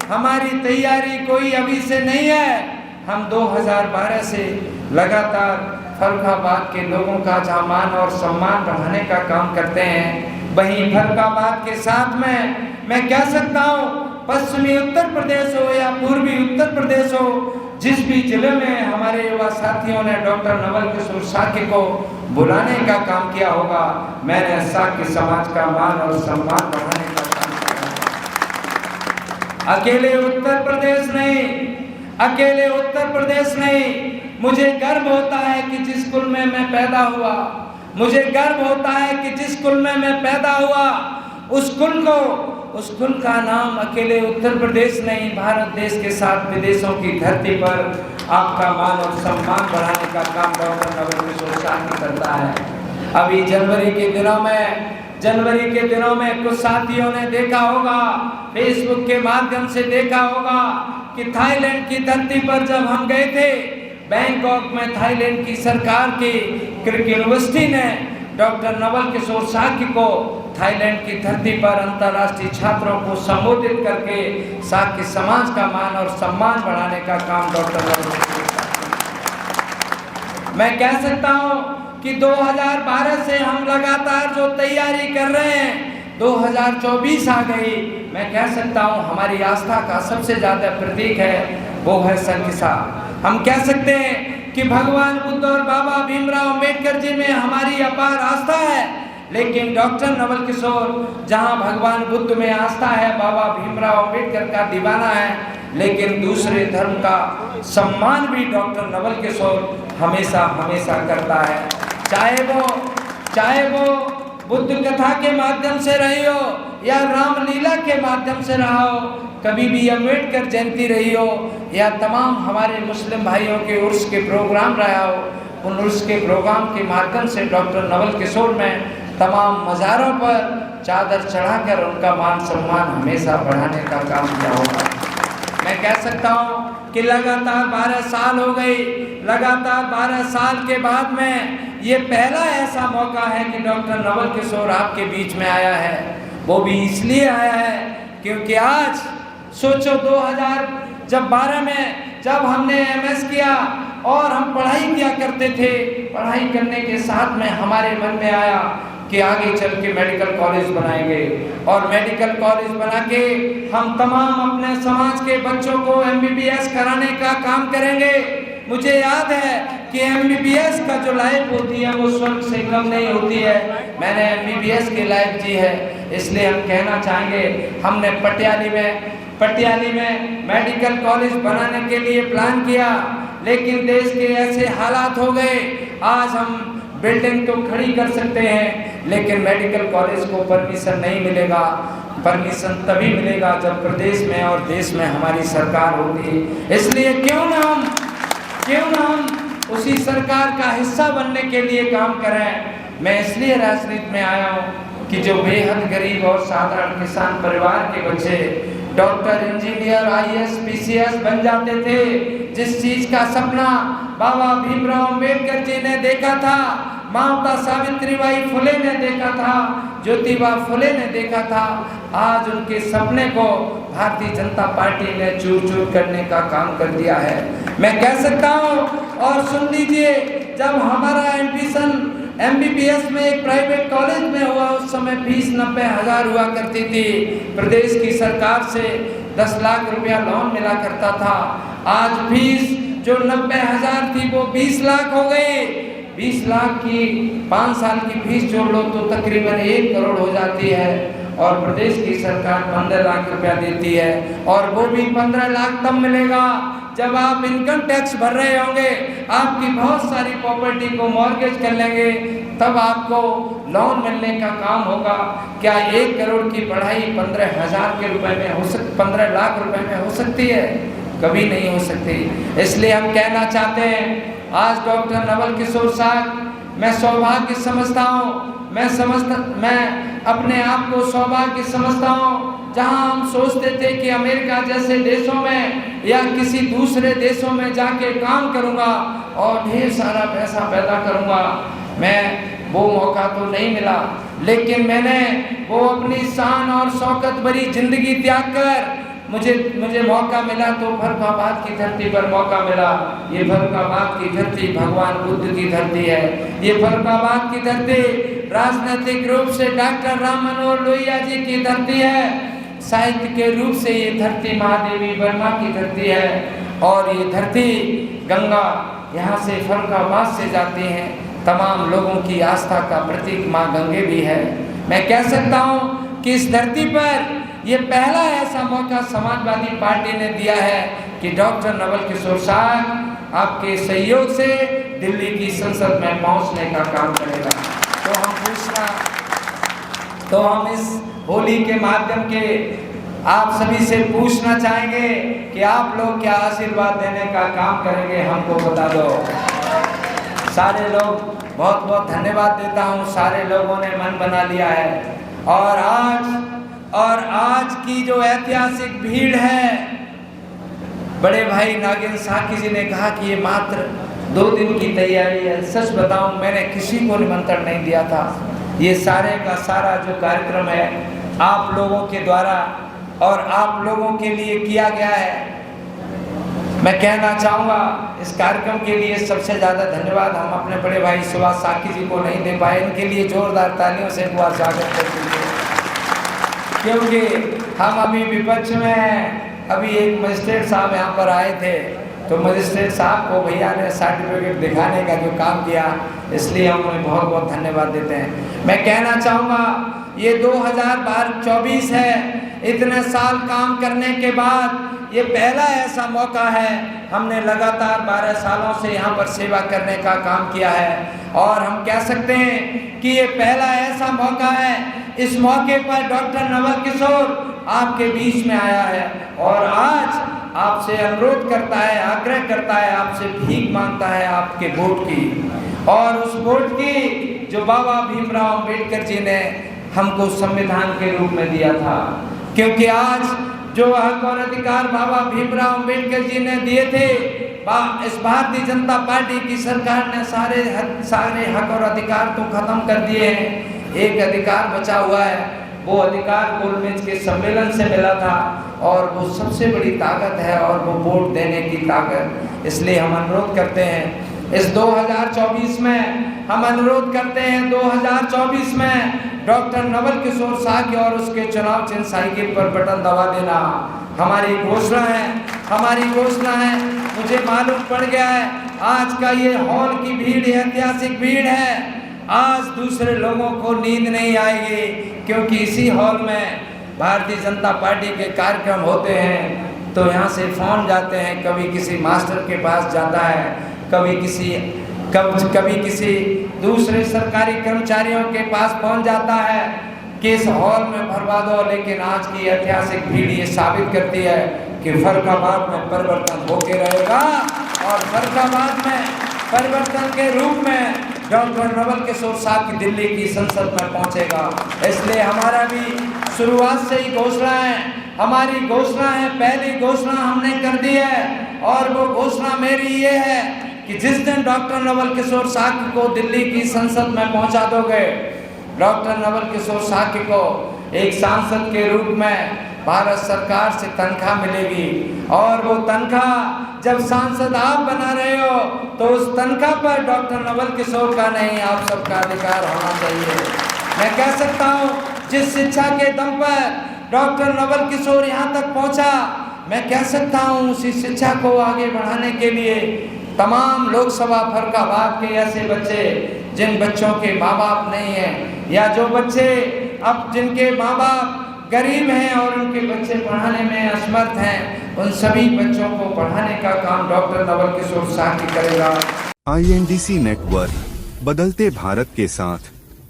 हमारी तैयारी कोई अभी से नहीं है। हम 2012 से लगातार फर्रुखाबाद के लोगों का जहाँ मान और सम्मान बढ़ाने का काम करते हैं, वहीं फर्रुखाबाद के साथ में मैं कह सकता हूँ पश्चिमी उत्तर प्रदेश हो या पूर्वी उत्तर प्रदेश हो, जिस भी जिले में हमारे युवा साथियों ने डॉक्टर नवल किशोर साक्य को बुलाने का काम किया होगा, मैंने साक्य समाज का मान और सम्मान बढ़ाने का काम किया। अकेले उत्तर प्रदेश नहीं, मुझे गर्व होता है कि जिस कुल में मैं पैदा हुआ, मुझे गर्व होता है कि जिस कुल में मैं पैदा हुआ, उस कुल का नाम अकेले उत्तर प्रदेश नहीं, भारत देश के साथ विदेशों की धरती पर आपका मान और सम्मान बढ़ाने का काम डॉक्टर नवल किशोर साक्य करता है। अभी जनवरी के दिनों में कुछ साथियों ने देखा होगा, फेसबुक के माध्यम से देखा होगा कि थाईलैंड की धरती पर जब हम गए थे, बैंकॉक में थाईलैंड की सरकार की क्रिक यूनिवर्सिटी ने डॉक्टर नवल किशोर साक्य को थाईलैंड की धरती पर अंतर्राष्ट्रीय छात्रों को संबोधित करके साक्य समाज का मान और सम्मान बढ़ाने का काम डॉक्टर नवल किशोर साक्य। मैं कह सकता हूँ कि 2012 से हम लगातार जो तैयारी कर रहे हैं, 2024 आ गई, मैं कह सकता हूँ हमारी आस्था का सबसे ज़्यादा प्रतीक है वो है संकिसा। हम कह सकते हैं कि भगवान बुद्ध और बाबा भीमराव अम्बेडकर जी में हमारी अपार आस्था है, लेकिन डॉक्टर नवल किशोर जहां भगवान बुद्ध में आस्था है, बाबा भीमराव अम्बेडकर का दीवाना है, लेकिन दूसरे धर्म का सम्मान भी डॉक्टर नवल किशोर हमेशा करता है। चाहे वो बुद्ध कथा के माध्यम से रही हो या रामलीला के माध्यम से रहा हो, कभी भी अम्बेडकर जयंती रही हो या तमाम हमारे मुस्लिम भाइयों के उर्स के प्रोग्राम रहा हो, उन उर्स के प्रोग्राम के माध्यम से डॉक्टर नवल किशोर ने तमाम मज़ारों पर चादर चढ़ाकर उनका मान सम्मान हमेशा बढ़ाने का काम किया होगा। मैं कह सकता हूँ कि लगातार 12 साल हो गई, लगातार 12 साल के बाद में ये पहला ऐसा मौका है कि डॉक्टर नवल किशोर आपके बीच में आया है। वो भी इसलिए आया है क्योंकि आज सोचो 2012 में जब हमने MS किया और हम पढ़ाई किया करते थे, पढ़ाई करने के साथ में हमारे मन में आया कि आगे चल के मेडिकल कॉलेज बनाएंगे और मेडिकल कॉलेज बना के हम तमाम अपने समाज के बच्चों को MBBS कराने का काम करेंगे। मुझे याद है कि MBBS का जो लाइफ होती है वो स्वर्ग से कम नहीं होती है। मैंने MBBS की लाइफ जी है, इसलिए हम कहना चाहेंगे हमने पटियाली में मेडिकल कॉलेज बनाने के लिए प्लान किया, लेकिन देश के ऐसे हालात हो गए, आज हम बिल्डिंग तो खड़ी कर सकते हैं लेकिन मेडिकल कॉलेज को परमिशन नहीं मिलेगा। परमिशन तभी मिलेगा जब प्रदेश में और देश में हमारी सरकार होगी। इसलिए क्यों ना हम उसी सरकार का हिस्सा बनने के लिए काम करें। मैं इसलिए राजनीति में आया हूँ कि जो बेहद गरीब और साधारण किसान परिवार के बच्चे डॉक्टर, इंजीनियर, IAS, PCS बन जाते थे, जिस चीज का सपना बाबा भीमराव अम्बेडकर जी ने देखा था, माता सावित्रीबाई फुले ने देखा था, ज्योतिबा फुले ने देखा था, आज उनके सपने को भारतीय जनता पार्टी ने चूर-चूर करने का काम कर दिया है। मैं कह सकता हूँ, और सुन लीजिए, जब हमारा एडमिशन MBBS में एक प्राइवेट कॉलेज में हुआ, उस समय फीस 90,000 हुआ करती थी। प्रदेश की सरकार से 10 लाख रुपया लोन मिला करता था। आज फीस जो 90,000 थी वो 20 लाख हो गई। 20 लाख की 5 साल की फीस जोड़ लो तो तकरीबन 1 करोड़ हो जाती है, और प्रदेश की सरकार 15 लाख रुपया देती है, और वो भी 15 लाख तब मिलेगा जब आप इनकम टैक्स भर रहे होंगे, आपकी बहुत सारी प्रॉपर्टी को मॉर्गेज कर लेंगे, तब आपको लोन मिलने का काम होगा। क्या 1 करोड़ की पढ़ाई 15,000 के रुपए में हो 15 लाख रुपए में हो सकती है? कभी नहीं हो सकती। इसलिए हम कहना चाहते हैं, आज डॉक्टर नवल किशोर साक्य मैं सौभाग्य समझता हूँ, मैं अपने आप को सौभाग्य समझता हूँ। जहाँ हम सोचते थे कि अमेरिका जैसे देशों में या किसी दूसरे देशों में जाके काम करूँगा और ढेर सारा पैसा पैदा करूँगा, मैं वो मौका तो नहीं मिला, लेकिन मैंने वो अपनी शान और शौकत भरी जिंदगी त्याग कर मुझे मौका मिला तो फर्रुखाबाद की धरती पर मौका मिला। ये फर्रुखाबाद की धरती भगवान बुद्ध की धरती है। ये फर्रुखाबाद की धरती राजनीतिक रूप से डॉक्टर राम मनोहर लोहिया जी की धरती है। साहित्य के रूप से ये धरती महादेवी वर्मा की धरती है। और ये धरती गंगा यहाँ से फर्रुखाबाद से जाती हैं। तमाम लोगों की आस्था का प्रतीक माँ गंगे भी है। मैं कह सकता हूँ कि इस धरती पर ये पहला ऐसा मौका समाजवादी पार्टी ने दिया है कि डॉक्टर नवल किशोर साहब आपके सहयोग से दिल्ली की संसद में पहुंचने का काम करेगा। तो हम इस होली के माध्यम के आप सभी से पूछना चाहेंगे कि आप लोग क्या आशीर्वाद देने का काम करेंगे, हमको बता दो। सारे लोग बहुत बहुत धन्यवाद देता हूँ। सारे लोगों ने मन बना लिया है। और आज की जो ऐतिहासिक भीड़ है, बड़े भाई नागेंद्र साकी जी ने कहा कि ये मात्र 2 दिन की तैयारी है। सच बताऊं, मैंने किसी को निमंत्रण नहीं दिया था। ये सारे का सारा जो कार्यक्रम है आप लोगों के द्वारा और आप लोगों के लिए किया गया है। मैं कहना चाहूँगा इस कार्यक्रम के लिए सबसे ज़्यादा धन्यवाद हम अपने बड़े भाई सुभाष साकी जी को नहीं दे पाए। इनके लिए जोरदार तालियों से हुआ स्वागत कर दीजिए, क्योंकि हम अभी विपक्ष में हैं। अभी एक मजिस्ट्रेट साहब यहाँ पर आए थे, तो मजिस्ट्रेट साहब को भैया ने सर्टिफिकेट दिखाने का जो काम किया, इसलिए हम उन्हें बहुत बहुत धन्यवाद देते हैं। मैं कहना चाहूँगा ये 2024 है। इतने साल काम करने के बाद ये पहला ऐसा मौका है। हमने लगातार 12 सालों से यहाँ पर सेवा करने का काम किया है और हम कह सकते हैं कि ये पहला ऐसा मौका है। इस मौके पर डॉक्टर नवल किशोर आपके बीच में आया है और आज आपसे अनुरोध करता है, आग्रह करता है, आपसे भीख मांगता है आपके वोट की, और उस वोट की जो बाबा भीमराव अंबेडकर जी ने हमको संविधान के रूप में दिया था। क्योंकि आज जो हक और अधिकार बाबा भीमराव अंबेडकर जी ने दिए थे, इस भारतीय जनता पार्टी की सरकार ने सारे हक और अधिकार तो खत्म कर दिए हैं। एक अधिकार बचा हुआ है, वो अधिकार गोलमेज के सम्मेलन से मिला था और वो सबसे बड़ी ताकत है और वो वोट देने की ताकत। इसलिए हम अनुरोध करते हैं इस 2024 में, हम अनुरोध करते हैं 2024 में डॉक्टर नवल किशोर साकी और उसके चुनाव चिन्ह साइकिल पर बटन दबा देना हमारी घोषणा है, हमारी घोषणा है। मुझे मालूम पड़ गया है आज का ये हॉल की भीड़ ऐतिहासिक भीड़ है। आज दूसरे लोगों को नींद नहीं आएगी, क्योंकि इसी हॉल में भारतीय जनता पार्टी के कार्यक्रम होते हैं। तो यहाँ से फोन जाते हैं, कभी किसी मास्टर के पास जाता है, कभी किसी दूसरे सरकारी कर्मचारियों के पास पहुंच जाता है कि इस हॉल में भरवा दो। लेकिन आज की ऐतिहासिक भीड़ ये साबित करती है कि फर्रुखाबाद में परिवर्तन होके रहेगा और फर्रुखाबाद में परिवर्तन के रूप में डॉक्टर नवल किशोर साकी दिल्ली की संसद में पहुंचेगा। इसलिए हमारा भी शुरुआत से ही घोषणा है, हमारी घोषणा है, पहली घोषणा हमने कर दी है और वो घोषणा मेरी ये है कि जिस दिन डॉक्टर नवल किशोर साकी को दिल्ली की संसद में पहुंचा दोगे, डॉक्टर नवल किशोर साकी को एक सांसद के रूप में भारत सरकार से तनख्वाह मिलेगी और वो तनख्वाह जब सांसद आप बना रहे हो तो उस तनख्वाह पर डॉक्टर नवल किशोर का नहीं, आप सबका अधिकार होना चाहिए। मैं कह सकता हूँ जिस शिक्षा के दम पर डॉक्टर नवल किशोर यहाँ तक पहुँचा, मैं कह सकता हूँ उसी शिक्षा को आगे बढ़ाने के लिए तमाम लोकसभा फर्रुखाबाद के ऐसे बच्चे जिन बच्चों के माँ बाप नहीं हैं, या जो बच्चे अब जिनके माँ बाप गरीब हैं और उनके बच्चे पढ़ाने में असमर्थ हैं, उन सभी बच्चों को पढ़ाने का काम डॉक्टर नवल किशोर साकी करेगा। INDC नेटवर्क, बदलते भारत के साथ।